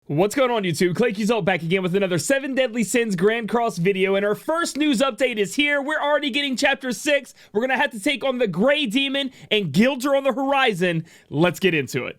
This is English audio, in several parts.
What's going on, YouTube? Claic Yuzolt back again with another 7 Deadly Sins Grand Cross video, and our first news update is here. We're already getting Chapter 6. We're gonna have to take on the Gray Demon, and guilds are on the horizon. Let's get into it.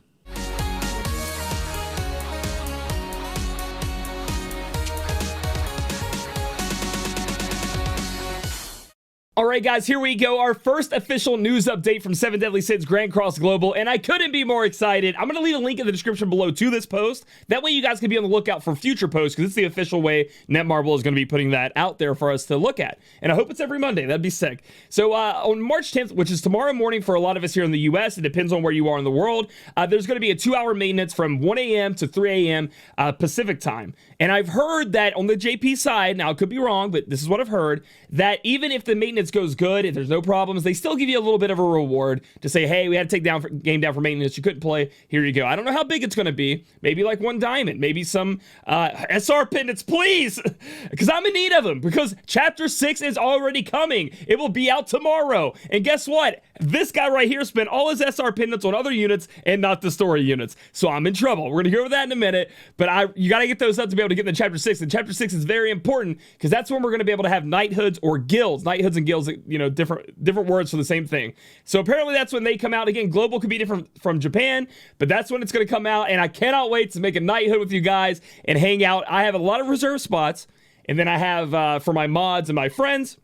Alright guys, here we go, our first official news update from 7 Deadly Sins Grand Cross Global, and I couldn't be more excited. I'm going to leave a link in the description below to this post. That way you guys can be on the lookout for future posts, because it's the official way Netmarble is going to be putting that out there for us to look at. And I hope it's every Monday, that'd be sick. So on March 10th, which is tomorrow morning for a lot of us here in the US, it depends on where you are in the world, there's going to be a 2-hour maintenance from 1 a.m. to 3 a.m. Pacific time. And I've heard that on the JP side, now I could be wrong, but this is what I've heard, that even if the maintenance goes good, if there's no problems, they still give you a little bit of a reward to say, hey, we had to take game down for maintenance, you couldn't play, here you go. I don't know how big it's going to be, maybe like 1 diamond, maybe some SR pendants, please, because I'm in need of them, because Chapter 6 is already coming. It will be out tomorrow, and guess what? This guy right here spent all his SR pendants on other units and not the story units, so I'm in trouble. We're going to go over that in a minute, but you got to get those up to be able to get into Chapter 6, and Chapter 6 is very important, because that's when we're going to be able to have knighthoods or guilds. Knighthoods and guilds, you know, different words for the same thing. So apparently that's when they come out. Again, global could be different from Japan, but that's when it's going to come out, and I cannot wait to make a knighthood with you guys and hang out. I have a lot of reserve spots, and then I have for my mods and my friends,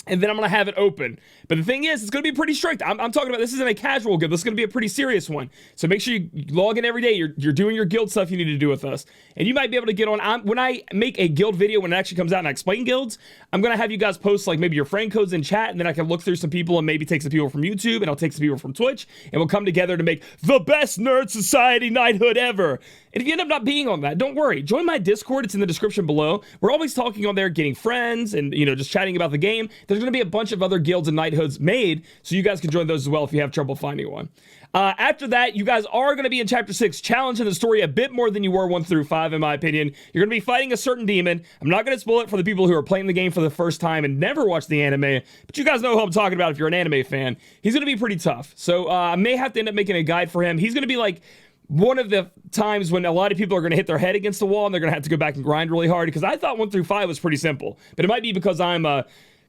and then I'm going to have it open. But the thing is, it's going to be pretty strict. I'm talking about, this isn't a casual guild. This is going to be a pretty serious one. So make sure you log in every day. You're doing your guild stuff you need to do with us. And you might be able to get on. When I make a guild video, when it actually comes out and I explain guilds, I'm going to have you guys post like maybe your friend codes in chat, and then I can look through some people and maybe take some people from YouTube, and I'll take some people from Twitch, and we'll come together to make the best Nerd Society knighthood ever. And if you end up not being on that, don't worry. Join my Discord. It's in the description below. We're always talking on there, getting friends, and, you know, just chatting about the game. There's going to be a bunch of other guilds and knighthoods made, so you guys can join those as well if you have trouble finding one. After that, you guys are going to be in Chapter 6, challenging the story a bit more than you were 1 through 5, in my opinion. You're going to be fighting a certain demon. I'm not going to spoil it for the people who are playing the game for the first time and never watched the anime, but you guys know who I'm talking about if you're an anime fan. He's going to be pretty tough, so I may have to end up making a guide for him. He's going to be like one of the times when a lot of people are going to hit their head against the wall, and they're going to have to go back and grind really hard, because I thought 1 through 5 was pretty simple, but it might be because I'm a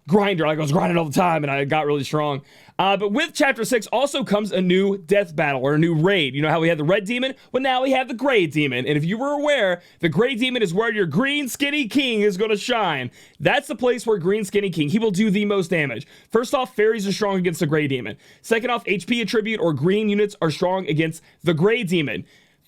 grinder. I was grinding all the time and I got really strong. But with Chapter 6 also comes a new death battle, or a new raid. You know how we had the Red Demon? Well, now we have the Gray Demon. And if you were aware, the Gray Demon is where your Green Skinny King is going to shine. That's the place where Green Skinny King, he will do the most damage. First off, fairies are strong against the Gray Demon. Second off, HP attribute or green units are strong against the Gray Demon.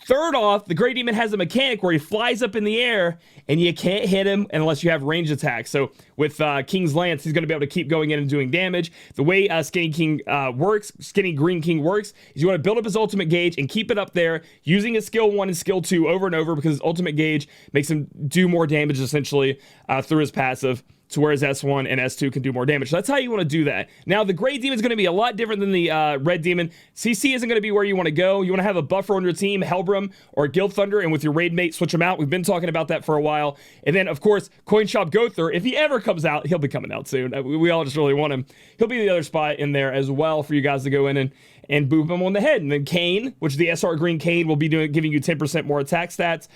Third off, the Gray Demon has a mechanic where he flies up in the air, and you can't hit him unless you have ranged attacks. So with King's Lance, he's going to be able to keep going in and doing damage. The way Skinny Green King works is you want to build up his ultimate gauge and keep it up there using his skill 1 and skill 2 over and over, because his ultimate gauge makes him do more damage essentially through his passive, to where his S1 and S2 can do more damage. So that's how you want to do that. Now, the Gray Demon is going to be a lot different than the Red Demon. CC isn't going to be where you want to go. You want to have a buffer on your team, Hellbrum or Guild Thunder, and with your raid mate, switch them out. We've been talking about that for a while. And then, of course, Coin Shop Gother, if he ever comes out, he'll be coming out soon. We all just really want him. He'll be the other spot in there as well for you guys to go in and boop him on the head. And then Kane, which the SR Green Kane will be giving you 10% more attack stats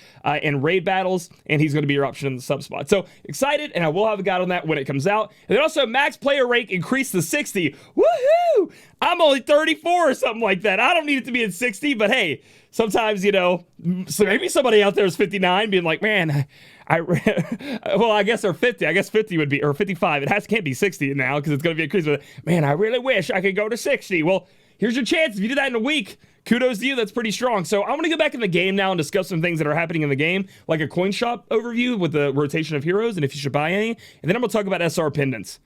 in raid battles, and he's going to be your option in the sub spot. So excited, and I will have a guide on that when it comes out. And then also max player rank increased to 60. Woohoo! I'm only 34 or something like that. I don't need it to be at 60, but hey, sometimes, you know, so maybe somebody out there is 59 being like, man, well, I guess they're 50. I guess 50 would be, or 55. It can't be 60 now, because it's going to be increased. But man, I really wish I could go to 60. Well, here's your chance. If you do that in a week, kudos to you. That's pretty strong. So I'm going to go back in the game now and discuss some things that are happening in the game, like a coin shop overview with the rotation of heroes and if you should buy any. And then I'm going to talk about SR pendants,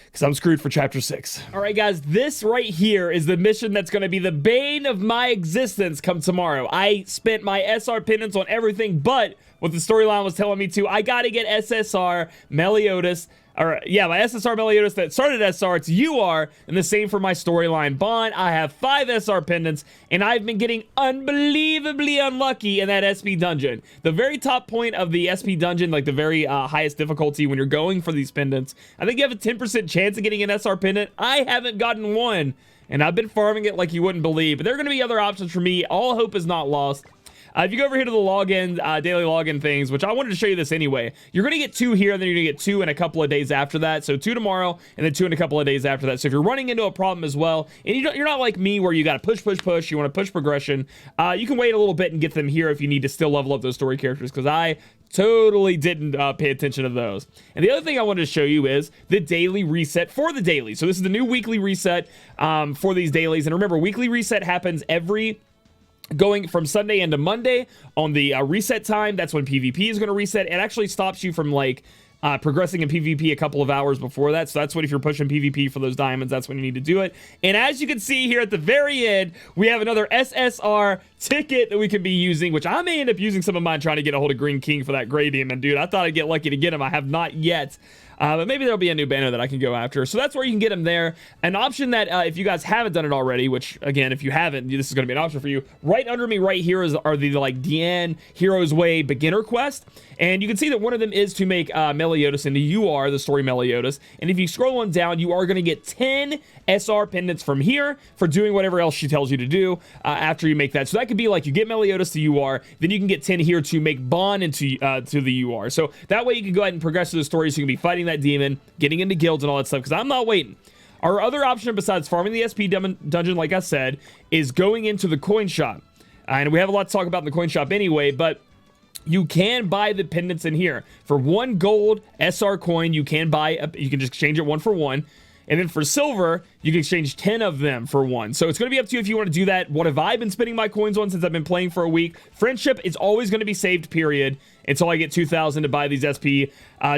because I'm screwed for Chapter 6. All right, guys, this right here is the mission that's going to be the bane of my existence come tomorrow. I spent my SR pendants on everything but what the storyline was telling me to. I got to get SSR Meliodas, or yeah, my SSR Meliodas that started SR, it's UR, and the same for my storyline Bond. I have 5 SR pendants, and I've been getting unbelievably unlucky in that SP dungeon. The very top point of the SP dungeon, like the very highest difficulty when you're going for these pendants, I think you have a 10% chance of getting an SR pendant. I haven't gotten one, and I've been farming it like you wouldn't believe, but there are going to be other options for me. All hope is not lost. If you go over here to the login, daily login things, which I wanted to show you this anyway, you're going to get 2 here, and then you're going to get 2 in a couple of days after that. So 2 tomorrow, and then 2 in a couple of days after that. So if you're running into a problem as well, and you're not like me where you got to push, you want to push progression, you can wait a little bit and get them here if you need to still level up those story characters, because I totally didn't pay attention to those. And the other thing I wanted to show you is the daily reset for the daily. So this is the new weekly reset for these dailies. And remember, weekly reset happens going from Sunday into Monday on the reset time. That's when PvP is going to reset. It actually stops you from like progressing in PvP a couple of hours before that. So that's when, if you're pushing PvP for those diamonds, that's when you need to do it. And as you can see here at the very end, we have another SSR ticket that we can be using, which I may end up using some of mine trying to get a hold of Green King for that gray demon, dude. I thought I'd get lucky to get him. I have not yet. But maybe there'll be a new banner that I can go after. So that's where you can get them there. An option that if you guys haven't done it already, which again, if you haven't, this is going to be an option for you. Right under me right here are the like DN Hero's Way beginner quest. And you can see that one of them is to make Meliodas into UR, the story Meliodas. And if you scroll on down, you are going to get 10 SR pendants from here for doing whatever else she tells you to do after you make that. So that could be like you get Meliodas to UR, then you can get 10 here to make Bond into to the UR. So that way you can go ahead and progress through the story, so you can be fighting that demon, getting into guilds and all that stuff, because I'm not waiting. Our other option besides farming the SP dungeon, like I said, is going into the coin shop. And we have a lot to talk about in the coin shop anyway, but you can buy the pendants in here. For 1 gold SR coin, you can you can just exchange it 1 for 1. And then for silver, you can exchange 10 of them for 1. So it's going to be up to you if you want to do that. What have I been spending my coins on since I've been playing for a week? Friendship is always going to be saved, period, until I get 2,000 to buy these SP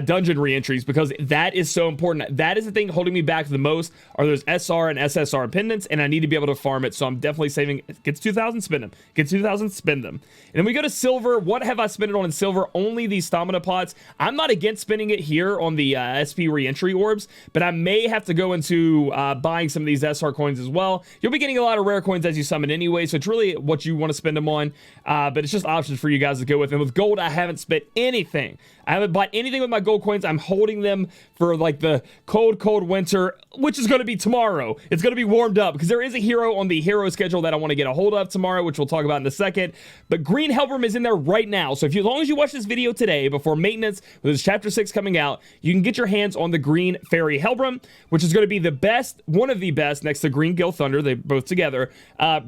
dungeon re-entries, because that is so important. That is the thing holding me back the most, are those SR and SSR pendants, and I need to be able to farm it. So I'm definitely saving. Gets 2,000, spend them. Gets 2,000, spend them. And then we go to silver. What have I spent it on in silver? Only these stamina pots. I'm not against spending it here on the SP re-entry orbs, but I may have to go into buying some of these SR coins as well. You'll be getting a lot of rare coins as you summon anyway, so it's really what you want to spend them on, but it's just options for you guys to go with. And with gold, I haven't spent anything. I haven't bought anything with my gold coins. I'm holding them for like the cold winter, which is going to be tomorrow. It's going to be warmed up because there is a hero on the hero schedule that I want to get a hold of tomorrow, which we'll talk about in a second. But Green Helbram is in there right now. So as long as you watch this video today before maintenance, with this chapter 6 coming out, you can get your hands on the Green Fairy Helbram, which is going to be the best, one of the best, next to Green Gil Thunder. They both together.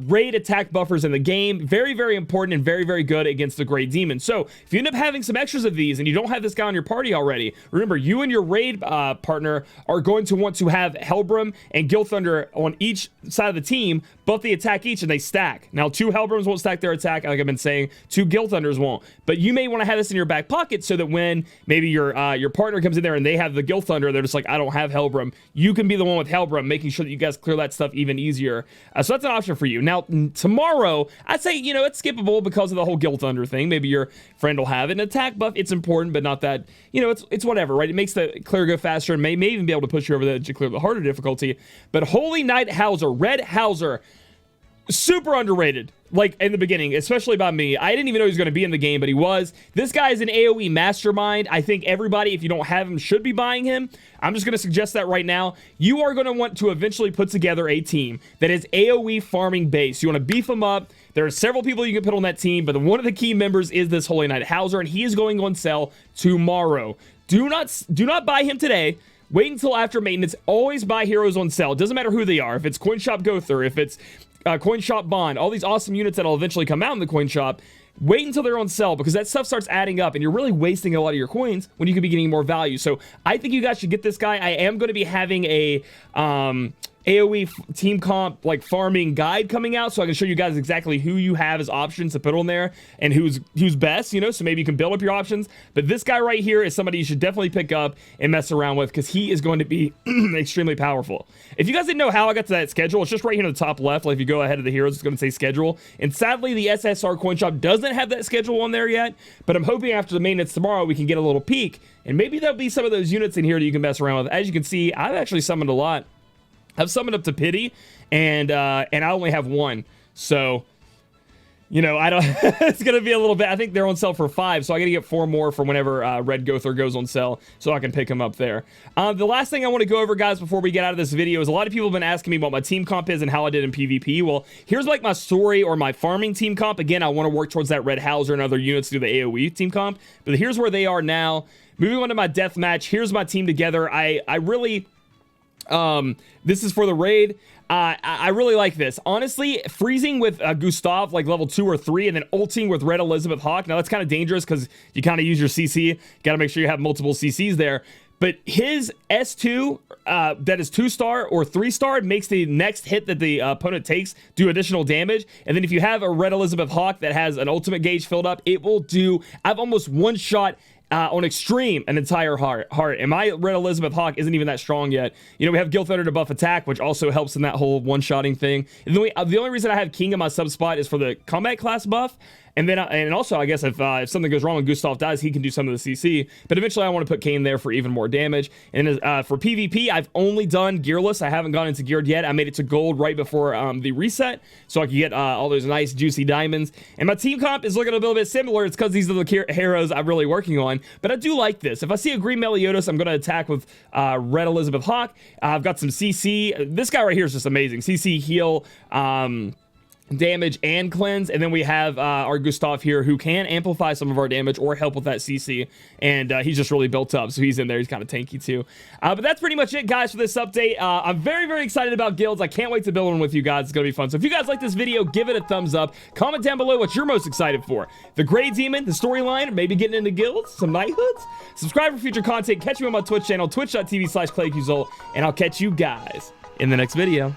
Raid attack buffers in the game. Very, very important and very, very good against the Gray Demon. So if you end up having some extras of these and you don't have this guy on your party already, remember, you and your raid partner are going to want to have Helbram and Gil Thunder on each side of the team, buff the attack each, and they stack. Now, 2 Helbrams won't stack their attack, like I've been saying. 2 Gil Thunders won't. But you may want to have this in your back pocket so that when maybe your partner comes in there and they have the Gil Thunder, they're just like, I don't have Helbram. You can be the one with Helbram, making sure that you guys clear that stuff even easier. So that's an option for you. Now, tomorrow, I'd say, you know, it's skippable because of the whole Gil Thunder thing. Maybe your friend will have it. An attack buff, it's important, but not that, you know, it's whatever, right? It makes the clear go faster and may even be able to push you over the edge to clear the harder difficulty. But Holy Knight Howzer, Red Howzer, super underrated, like in the beginning, especially by me. I didn't even know he was going to be in the game, but he was. This guy is an AoE mastermind. I think everybody, if you don't have him, should be buying him. I'm just going to suggest that right now. You are going to want to eventually put together a team that is AoE farming based. You want to beef them up. There are several people you can put on that team, but one of the key members is this Holy Knight Howzer, and he is going on sale tomorrow. Do not buy him today. Wait until after maintenance. Always buy heroes on sale. It doesn't matter who they are. If it's Coin Shop Gother, if it's Coin Shop Bond, all these awesome units that'll eventually come out in the coin shop, wait until they're on sale, because that stuff starts adding up and you're really wasting a lot of your coins when you could be getting more value. So I think you guys should get this guy. I am going to be having a AoE team comp like farming guide coming out, so I can show you guys exactly who you have as options to put on there and who's best, you know, so maybe you can build up your options. But this guy right here is somebody you should definitely pick up and mess around with, because he is going to be extremely powerful. If you guys didn't know how I got to that schedule, it's just right here in the top left. Like if you go ahead of the heroes, it's going to say schedule, and sadly the SSR coin shop doesn't have that schedule on there yet, but I'm hoping after the maintenance tomorrow we can get a little peek, and maybe there'll be some of those units in here that you can mess around with. As you can see, I've actually summoned a lot. I've summoned up to Pity, and I only have 1. So you know, I don't, it's going to be a little bit, I think they're on sale for 5, so I got to get 4 more for whenever Red HOWZER goes on sale, so I can pick them up there. The last thing I want to go over, guys, before we get out of this video is a lot of people have been asking me what my team comp is and how I did in PvP. Well, here's like my story or my farming team comp. Again, I want to work towards that RED HOWZER and other units through the AoE team comp, but here's where they are now. Moving on to my death match, here's my team together. I really, this is for the raid. I really like this. Honestly, freezing with Gustav like level 2 or 3 and then ulting with Red Elizabeth Hawk. Now that's kind of dangerous because you kind of use your CC. Got to make sure you have multiple CCs there. But his S2 that is 2-star or 3-star makes the next hit that the opponent takes do additional damage. And then if you have a Red Elizabeth Hawk that has an ultimate gauge filled up, it will do, I've almost one-shot on extreme an entire heart, and my Red Elizabeth Hawk isn't even that strong yet. You know, we have Guild Thunder to buff attack, which also helps in that whole one-shotting thing. And then the only reason I have King in my sub spot is for the combat class buff. And then, and also, I guess if something goes wrong and Gustav dies, he can do some of the CC. But eventually, I want to put Kane there for even more damage. And for PvP, I've only done gearless. I haven't gone into geared yet. I made it to gold right before the reset, so I could get all those nice, juicy diamonds. And my team comp is looking a little bit similar. It's because these are the heroes I'm really working on. But I do like this. If I see a green Meliodas, I'm going to attack with Red Elizabeth Hawk. I've got some CC. This guy right here is just amazing. CC, heal, damage and cleanse, and then we have our Gustav here who can amplify some of our damage or help with that CC, and he's just really built up, so he's in there. He's kind of tanky too, but that's pretty much it, guys, for this update. I'm very excited about guilds. I can't wait to build one with you guys. It's gonna be fun. So if you guys like this video, give it a thumbs up. Comment down below what you're most excited for: the Gray Demon, the storyline, or maybe getting into guilds, some knighthoods. Subscribe for future content. Catch me on my Twitch channel, twitch.tv/Claic Yuzolt, and I'll catch you guys in the next video.